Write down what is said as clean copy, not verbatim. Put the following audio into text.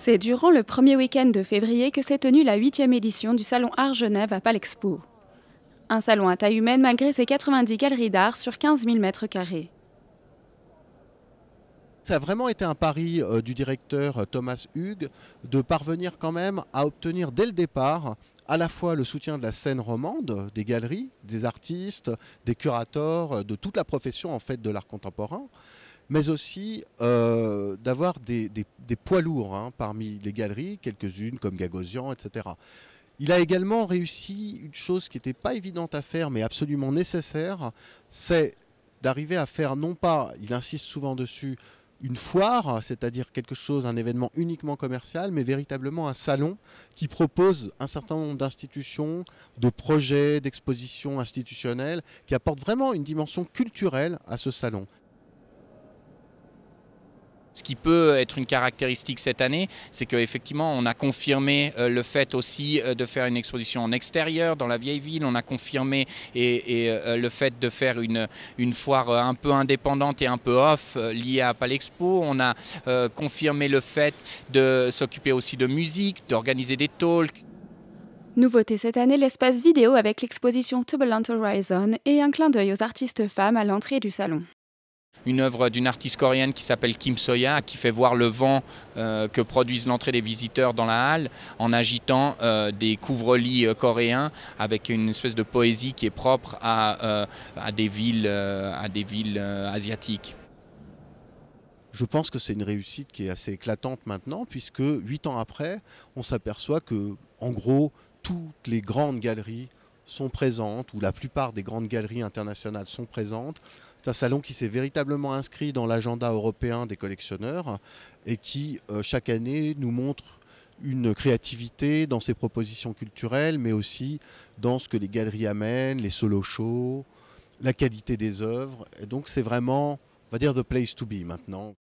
C'est durant le premier week-end de février que s'est tenue la 8e édition du Salon Art Genève à Palexpo. Un salon à taille humaine malgré ses 90 galeries d'art sur 15 000 mètres carrés. Ça a vraiment été un pari du directeur Thomas Hugues de parvenir quand même à obtenir dès le départ à la fois le soutien de la scène romande, des galeries, des artistes, des curateurs, de toute la profession en fait de l'art contemporain, mais aussi d'avoir des poids lourds parmi les galeries, quelques-unes comme Gagosian, etc. Il a également réussi une chose qui n'était pas évidente à faire mais absolument nécessaire, c'est d'arriver à faire non pas, il insiste souvent dessus, une foire, c'est-à-dire quelque chose, un événement uniquement commercial, mais véritablement un salon qui propose un certain nombre d'institutions, de projets, d'expositions institutionnelles, qui apportent vraiment une dimension culturelle à ce salon. Ce qui peut être une caractéristique cette année, c'est qu'effectivement, on a confirmé le fait aussi de faire une exposition en extérieur, dans la vieille ville. On a confirmé le fait de faire une foire un peu indépendante et un peu off liée à Palexpo. On a confirmé le fait de s'occuper aussi de musique, d'organiser des talks. Nouveauté cette année, l'espace vidéo avec l'exposition Turbulent Horizon et un clin d'œil aux artistes femmes à l'entrée du salon. Une œuvre d'une artiste coréenne qui s'appelle Kim Soya, qui fait voir le vent que produisent l'entrée des visiteurs dans la halle en agitant des couvre-lits coréens avec une espèce de poésie qui est propre à des villes asiatiques. Je pense que c'est une réussite qui est assez éclatante maintenant, puisque 8 ans après, on s'aperçoit que, en gros, toutes les grandes galeries sont présentes, ou la plupart des grandes galeries internationales sont présentes. C'est un salon qui s'est véritablement inscrit dans l'agenda européen des collectionneurs et qui, chaque année, nous montre une créativité dans ses propositions culturelles, mais aussi dans ce que les galeries amènent, les solo shows, la qualité des œuvres. Et donc c'est vraiment, on va dire, the place to be maintenant.